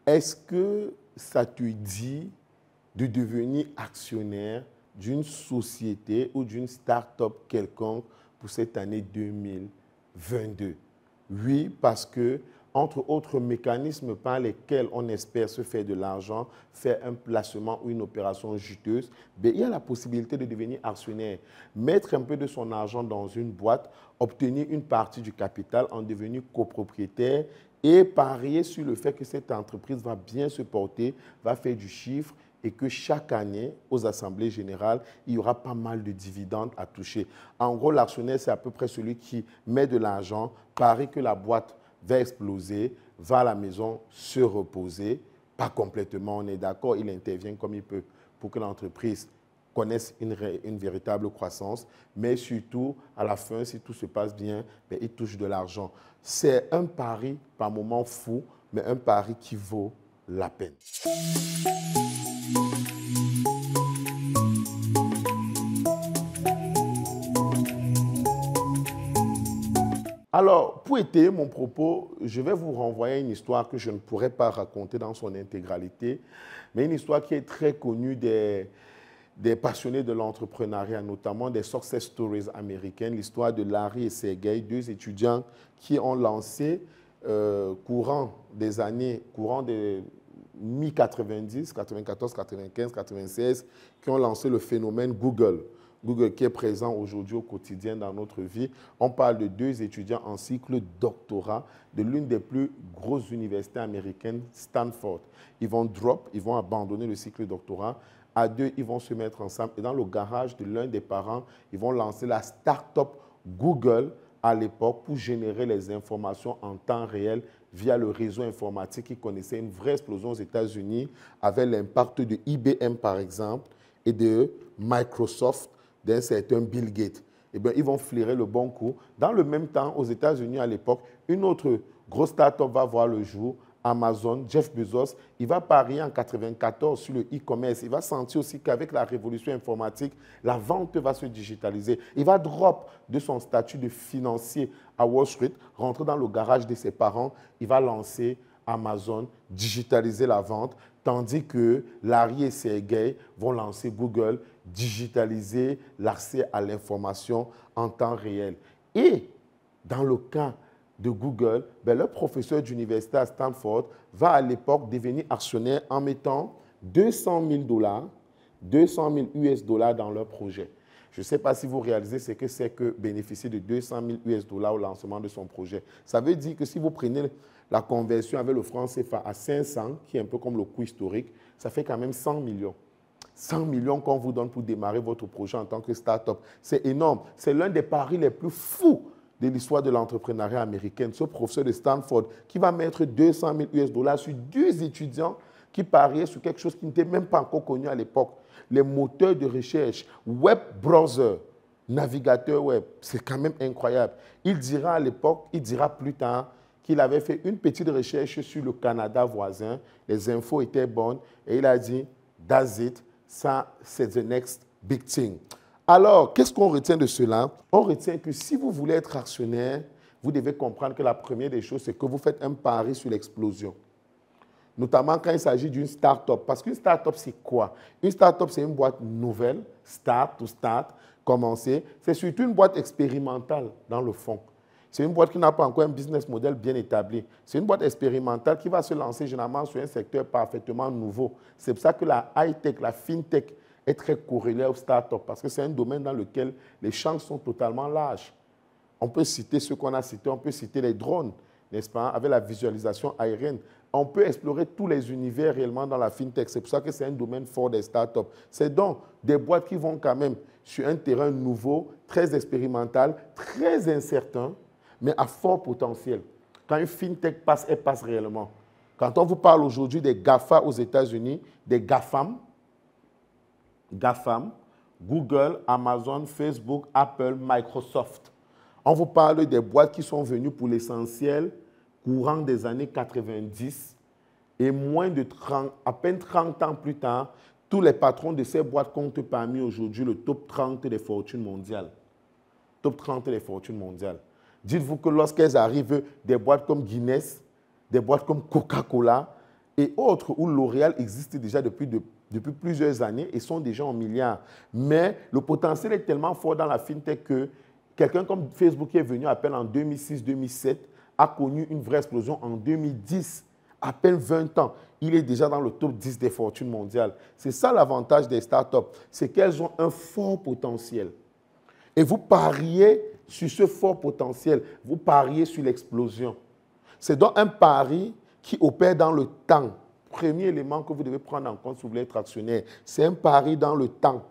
Est-ce que ça te dit de devenir actionnaire d'une société ou d'une start-up quelconque pour cette année 2022? Oui, parce que, entre autres mécanismes par lesquels on espère se faire de l'argent, faire un placement ou une opération juteuse, ben, il y a la possibilité de devenir actionnaire, mettre un peu de son argent dans une boîte, obtenir une partie du capital, en devenir copropriétaire et parier sur le fait que cette entreprise va bien se porter, va faire du chiffre et que chaque année, aux assemblées générales, il y aura pas mal de dividendes à toucher. En gros, l'actionnaire, c'est à peu près celui qui met de l'argent, parie que la boîte va exploser, va à la maison se reposer, pas complètement, on est d'accord, il intervient comme il peut pour que l'entreprise connaisse une véritable croissance, mais surtout, à la fin, si tout se passe bien, ben, il touche de l'argent. C'est un pari, par moments fou, mais un pari qui vaut la peine. Alors, pour étayer mon propos, je vais vous renvoyer à une histoire que je ne pourrais pas raconter dans son intégralité, mais une histoire qui est très connue des passionnés de l'entrepreneuriat, notamment des success stories américaines, l'histoire de Larry et Sergey, deux étudiants qui ont lancé courant des mi-90, 94, 95, 96, qui ont lancé le phénomène Google. Google qui est présent aujourd'hui au quotidien dans notre vie. On parle de deux étudiants en cycle doctorat de l'une des plus grosses universités américaines, Stanford. Ils vont ils vont abandonner le cycle doctorat. À deux, ils vont se mettre ensemble et dans le garage de l'un des parents, ils vont lancer la start-up Google à l'époque pour générer les informations en temps réel via le réseau informatique qui connaissait une vraie explosion aux États-Unis avec l'impact de IBM par exemple et de Microsoft, d'un certain Bill Gates. Eh bien, ils vont flairer le bon coup. Dans le même temps, aux États-Unis à l'époque, une autre grosse start-up va voir le jour, Amazon, Jeff Bezos, il va parier en 1994 sur le e-commerce. Il va sentir aussi qu'avec la révolution informatique, la vente va se digitaliser. Il va drop de son statut de financier à Wall Street, rentrer dans le garage de ses parents. Il va lancer Amazon, digitaliser la vente, tandis que Larry et Sergey vont lancer Google, digitaliser l'accès à l'information en temps réel. Et dans le cas de Google, ben, le professeur d'université à Stanford va à l'époque devenir actionnaire en mettant 200 000 dollars, 200 000 US dollars dans leur projet. Je ne sais pas si vous réalisez ce que c'est que bénéficier de 200 000 US dollars au lancement de son projet. Ça veut dire que si vous prenez la conversion avec le franc CFA à 500, qui est un peu comme le coût historique, ça fait quand même 100 millions. 100 millions qu'on vous donne pour démarrer votre projet en tant que start-up. C'est énorme. C'est l'un des paris les plus fous de l'histoire de l'entrepreneuriat américain. Ce professeur de Stanford qui va mettre 200 000 US dollars sur deux étudiants qui pariaient sur quelque chose qui n'était même pas encore connu à l'époque. Les moteurs de recherche, web browser, navigateur web. C'est quand même incroyable. Il dira à l'époque, il dira plus tard, qu'il avait fait une petite recherche sur le Canada voisin. Les infos étaient bonnes. Et il a dit, that's it. Ça, c'est the next big thing. Alors, qu'est-ce qu'on retient de cela? On retient que si vous voulez être actionnaire, vous devez comprendre que la première des choses, c'est que vous faites un pari sur l'explosion. Notamment quand il s'agit d'une start-up. Parce qu'une start-up, c'est quoi? Une start-up, c'est une boîte nouvelle, start, commencer. C'est surtout une boîte expérimentale, dans le fond. C'est une boîte qui n'a pas encore un business model bien établi. C'est une boîte expérimentale qui va se lancer généralement sur un secteur parfaitement nouveau. C'est pour ça que la high-tech, la fintech est très corrélée aux startups parce que c'est un domaine dans lequel les chances sont totalement larges. On peut citer ce qu'on a cité, on peut citer les drones, n'est-ce pas, avec la visualisation aérienne. On peut explorer tous les univers réellement dans la fintech. C'est pour ça que c'est un domaine fort des startups. C'est donc des boîtes qui vont quand même sur un terrain nouveau, très expérimental, très incertain, mais à fort potentiel. Quand une fintech passe, elle passe réellement. Quand on vous parle aujourd'hui des GAFA aux États-Unis, des GAFAM, Google, Amazon, Facebook, Apple, Microsoft. On vous parle des boîtes qui sont venues pour l'essentiel courant des années 90 et à peine 30 ans plus tard, tous les patrons de ces boîtes comptent parmi aujourd'hui le top 30 des fortunes mondiales. Top 30 des fortunes mondiales. Dites-vous que lorsqu'elles arrivent, des boîtes comme Guinness, des boîtes comme Coca-Cola, et autres, où L'Oréal existe déjà depuis plusieurs années et sont déjà en milliards. Mais le potentiel est tellement fort dans la fintech que quelqu'un comme Facebook qui est venu à peine en 2006-2007 a connu une vraie explosion en 2010, à peine 20 ans. Il est déjà dans le top 10 des fortunes mondiales. C'est ça l'avantage des startups, c'est qu'elles ont un fort potentiel. Et vous pariez sur ce fort potentiel, vous pariez sur l'explosion. C'est donc un pari qui opère dans le temps. Premier élément que vous devez prendre en compte si vous voulez être actionnaire, c'est un pari dans le temps.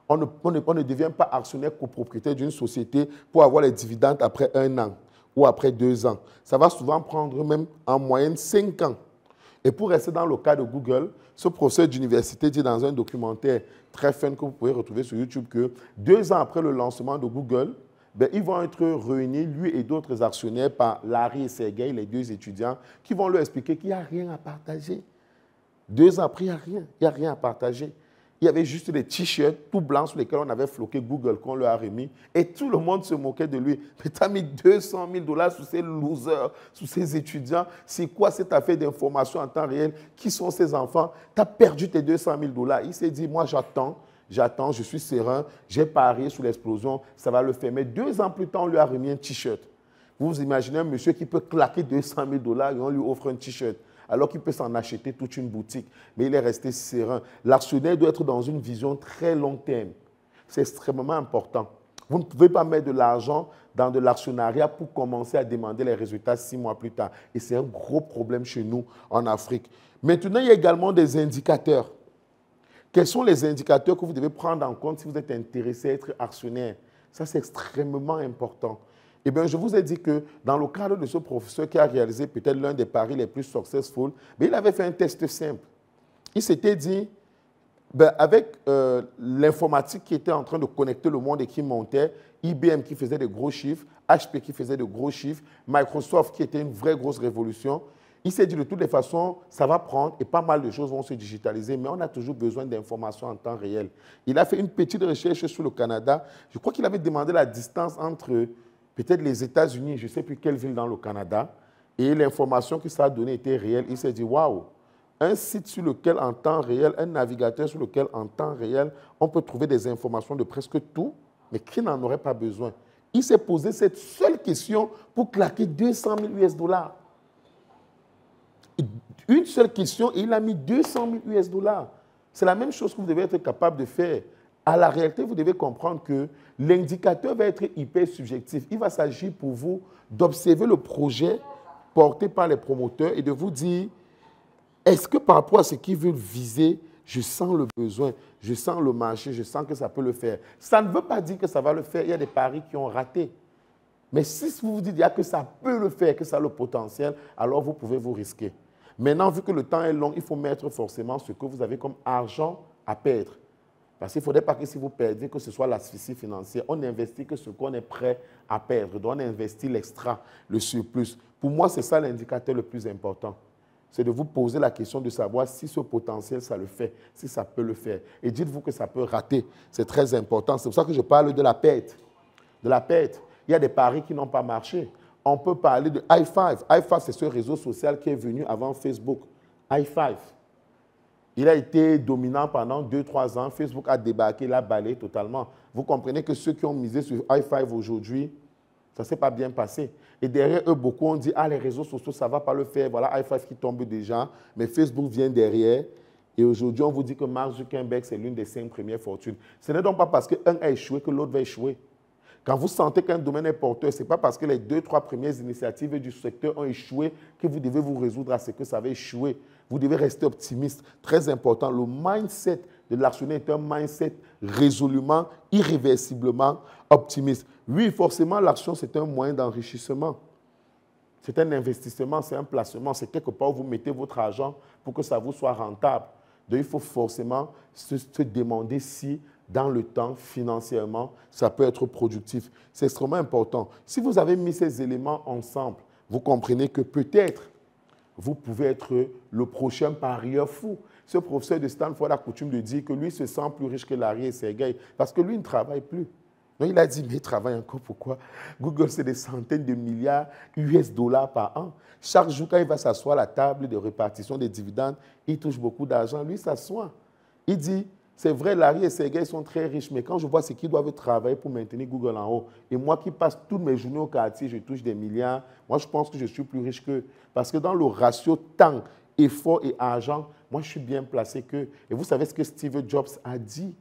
On ne devient pas actionnaire copropriétaire d'une société pour avoir les dividendes après 1 an ou après 2 ans. Ça va souvent prendre même en moyenne 5 ans. Et pour rester dans le cas de Google, ce professeur d'université dit dans un documentaire très fun que vous pouvez retrouver sur YouTube que 2 ans après le lancement de Google, ben, ils vont être réunis, lui et d'autres actionnaires, par Larry et Sergey, les 2 étudiants, qui vont leur expliquer qu'il n'y a rien à partager. 2 ans après, il n'y a rien à partager. Il y avait juste des t-shirts tout blancs sur lesquels on avait floqué Google qu'on leur a remis. Et tout le monde se moquait de lui. Mais tu as mis 200 000 $ sur ces losers, sur ces étudiants. C'est quoi cette affaire d'information en temps réel? Qui sont ces enfants? Tu as perdu tes 200 000 $. Il s'est dit, moi j'attends, je suis serein, j'ai parié sur l'explosion, ça va le faire. Mais 2 ans plus tard, on lui a remis un t-shirt. Vous imaginez un monsieur qui peut claquer 200 000 $ et on lui offre un t-shirt, alors qu'il peut s'en acheter toute une boutique. Mais il est resté serein. L'actionnaire doit être dans une vision très long terme. C'est extrêmement important. Vous ne pouvez pas mettre de l'argent dans de l'actionnariat pour commencer à demander les résultats 6 mois plus tard. Et c'est un gros problème chez nous en Afrique. Maintenant, il y a également des indicateurs. Quels sont les indicateurs que vous devez prendre en compte si vous êtes intéressé à être actionnaire? Ça, c'est extrêmement important. Eh bien, je vous ai dit que dans le cadre de ce professeur qui a réalisé peut-être l'un des paris les plus successful, il avait fait un test simple. Il s'était dit, avec l'informatique qui était en train de connecter le monde et qui montait, IBM qui faisait de gros chiffres, HP qui faisait de gros chiffres, Microsoft qui était une vraie grosse révolution, il s'est dit de toutes les façons, ça va prendre et pas mal de choses vont se digitaliser, mais on a toujours besoin d'informations en temps réel. Il a fait une petite recherche sur le Canada. Je crois qu'il avait demandé la distance entre peut-être les États-Unis, je ne sais plus quelle ville dans le Canada, et l'information que ça a donnée était réelle. Il s'est dit, waouh, un site sur lequel en temps réel, un navigateur sur lequel en temps réel, on peut trouver des informations de presque tout, mais qui n'en aurait pas besoin. Il s'est posé cette seule question pour claquer 200 000 US $. Une seule question et il a mis 200 000 US $. C'est la même chose que vous devez être capable de faire. À la réalité, vous devez comprendre que l'indicateur va être hyper subjectif. Il va s'agir pour vous d'observer le projet porté par les promoteurs et de vous dire, est-ce que par rapport à ce qu'ils veulent viser, je sens le besoin, je sens le marché, je sens que ça peut le faire. Ça ne veut pas dire que ça va le faire. Il y a des paris qui ont raté. Mais si vous vous dites que ça peut le faire, que ça a le potentiel, alors vous pouvez vous risquer. Maintenant, vu que le temps est long, il faut mettre forcément ce que vous avez comme argent à perdre. Parce qu'il ne faudrait pas que si vous perdez, que ce soit l'asphyxie financière. On n'investit que ce qu'on est prêt à perdre. Donc, on investit l'extra, le surplus. Pour moi, c'est ça l'indicateur le plus important. C'est de vous poser la question de savoir si ce potentiel, ça le fait, si ça peut le faire. Et dites-vous que ça peut rater. C'est très important. C'est pour ça que je parle de la perte. De la perte. Il y a des paris qui n'ont pas marché. On peut parler de i5. i5, c'est ce réseau social qui est venu avant Facebook. i5. Il a été dominant pendant 2-3 ans. Facebook a débarqué, il a balayé totalement. Vous comprenez que ceux qui ont misé sur i5 aujourd'hui, ça ne s'est pas bien passé. Et derrière eux, beaucoup ont dit, les réseaux sociaux, ça ne va pas le faire. Voilà i5 qui tombe déjà. Mais Facebook vient derrière. Et aujourd'hui, on vous dit que Mark Zuckerberg, c'est l'une des 5 premières fortunes. Ce n'est donc pas parce qu'un a échoué que l'autre va échouer. Quand vous sentez qu'un domaine est porteur, ce n'est pas parce que les 2-3 premières initiatives du secteur ont échoué que vous devez vous résoudre à ce que ça va échouer. Vous devez rester optimiste. Très important, le mindset de l'actionnaire est un mindset résolument, irréversiblement optimiste. Oui, forcément, l'action, c'est un moyen d'enrichissement. C'est un investissement, c'est un placement. C'est quelque part où vous mettez votre argent pour que ça vous soit rentable. Donc, il faut forcément se demander si, dans le temps, financièrement, ça peut être productif. C'est extrêmement important. Si vous avez mis ces éléments ensemble, vous comprenez que peut-être vous pouvez être le prochain parieur fou. Ce professeur de Stanford a coutume de dire que lui se sent plus riche que Larry et Sergey parce que lui ne travaille plus. Donc il a dit, mais il travaille encore pourquoi? Google, c'est des centaines de milliards US$ par an. Chaque jour, quand il va s'asseoir à la table de répartition des dividendes, il touche beaucoup d'argent. Lui, il s'assoit. Il dit, c'est vrai, Larry et Sergey sont très riches, mais quand je vois ce qu'ils doivent travailler pour maintenir Google en haut, et moi qui passe toutes mes journées au quartier, je touche des milliards, moi je pense que je suis plus riche qu'eux. Parce que dans le ratio temps, effort et argent, moi je suis bien placé qu'eux. Et vous savez ce que Steve Jobs a dit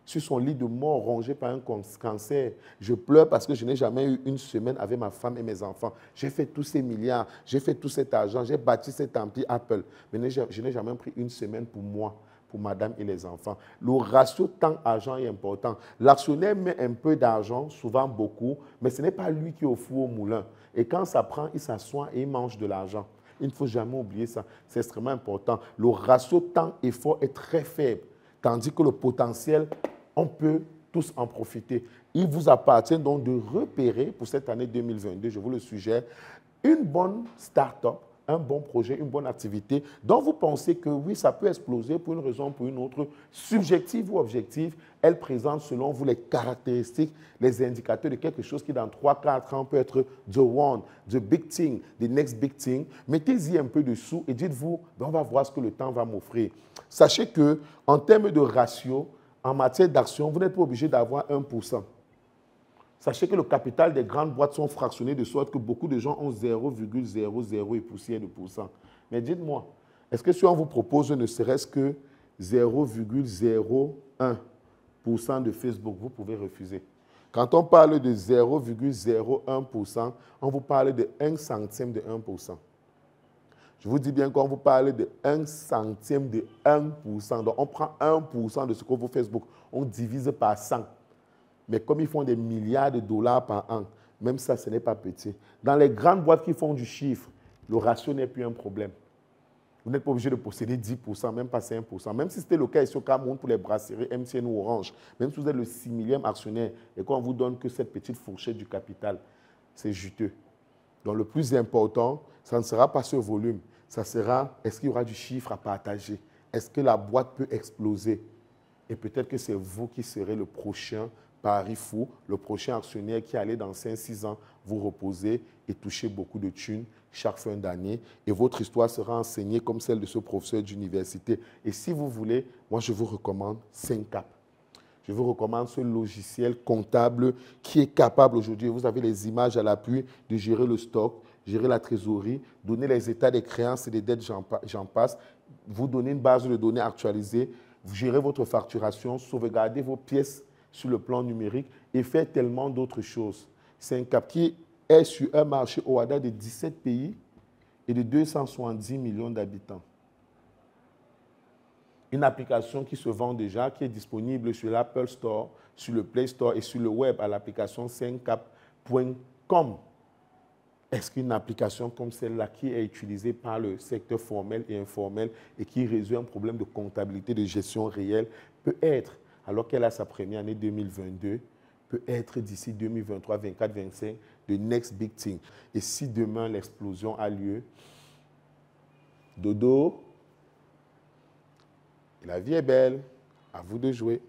sur son lit de mort rongé par un cancer? Je pleure parce que je n'ai jamais eu une semaine avec ma femme et mes enfants. J'ai fait tous ces milliards, j'ai fait tout cet argent, j'ai bâti cet empire Apple, mais je n'ai jamais pris une semaine pour moi, pour madame et les enfants. Le ratio temps-argent est important. L'actionnaire met un peu d'argent, souvent beaucoup, mais ce n'est pas lui qui est au four au moulin. Et quand ça prend, il s'assoit et il mange de l'argent. Il ne faut jamais oublier ça. C'est extrêmement important. Le ratio temps-effort est très faible, tandis que le potentiel, on peut tous en profiter. Il vous appartient donc de repérer pour cette année 2022, je vous le suggère, une bonne start-up, un bon projet, une bonne activité dont vous pensez que oui, ça peut exploser pour une raison ou pour une autre, subjective ou objective. Elle présente selon vous les caractéristiques, les indicateurs de quelque chose qui dans 3-4 ans peut être the one, the big thing, the next big thing. Mettez-y un peu de sous et dites-vous, on va voir ce que le temps va m'offrir. Sachez qu'en termes de ratio, en matière d'action, vous n'êtes pas obligé d'avoir 1%. Sachez que le capital des grandes boîtes sont fractionnés de sorte que beaucoup de gens ont 0,00 et poussière de pourcent. Mais dites-moi, est-ce que si on vous propose ne serait-ce que 0,01% de Facebook, vous pouvez refuser? Quand on parle de 0,01%, on vous parle de 1 centime de 1%. Je vous dis bien qu'on vous parle de 1 centime de 1%. Donc, on prend 1% de ce que vaut Facebook, on divise par 100. Mais comme ils font des milliards de dollars par an, même ça, ce n'est pas petit. Dans les grandes boîtes qui font du chiffre, le ratio n'est plus un problème. Vous n'êtes pas obligé de posséder 10%, même pas 5%. Même si c'était le cas ici au Cameroun pour les brasseries MTN ou Orange, même si vous êtes le 6 millième actionnaire et qu'on ne vous donne que cette petite fourchette du capital, c'est juteux. Donc le plus important, ça ne sera pas ce volume. Ça sera, est-ce qu'il y aura du chiffre à partager? Est-ce que la boîte peut exploser? Et peut-être que c'est vous qui serez le prochain pari fou, le prochain actionnaire qui allait dans 5-6 ans vous reposer et toucher beaucoup de thunes chaque fin d'année. Et votre histoire sera enseignée comme celle de ce professeur d'université. Et si vous voulez, moi je vous recommande Syncap. Je vous recommande ce logiciel comptable qui est capable aujourd'hui, vous avez les images à l'appui, de gérer le stock, gérer la trésorerie, donner les états des créances et des dettes, j'en passe, vous donner une base de données actualisée, vous gérez votre facturation, sauvegarder vos pièces sur le plan numérique et faire tellement d'autres choses. C'est un cap qui est sur un marché OADA de 17 pays et de 270 millions d'habitants. Une application qui se vend déjà, qui est disponible sur l'Apple Store, sur le Play Store et sur le web à l'application syncap.com. Est-ce qu'une application comme celle-là qui est utilisée par le secteur formel et informel et qui résout un problème de comptabilité, de gestion réelle, peut être, alors qu'elle a sa première année 2022, peut être d'ici 2023, 2024, 2025, the next big thing. Et si demain l'explosion a lieu, dodo, la vie est belle, à vous de jouer.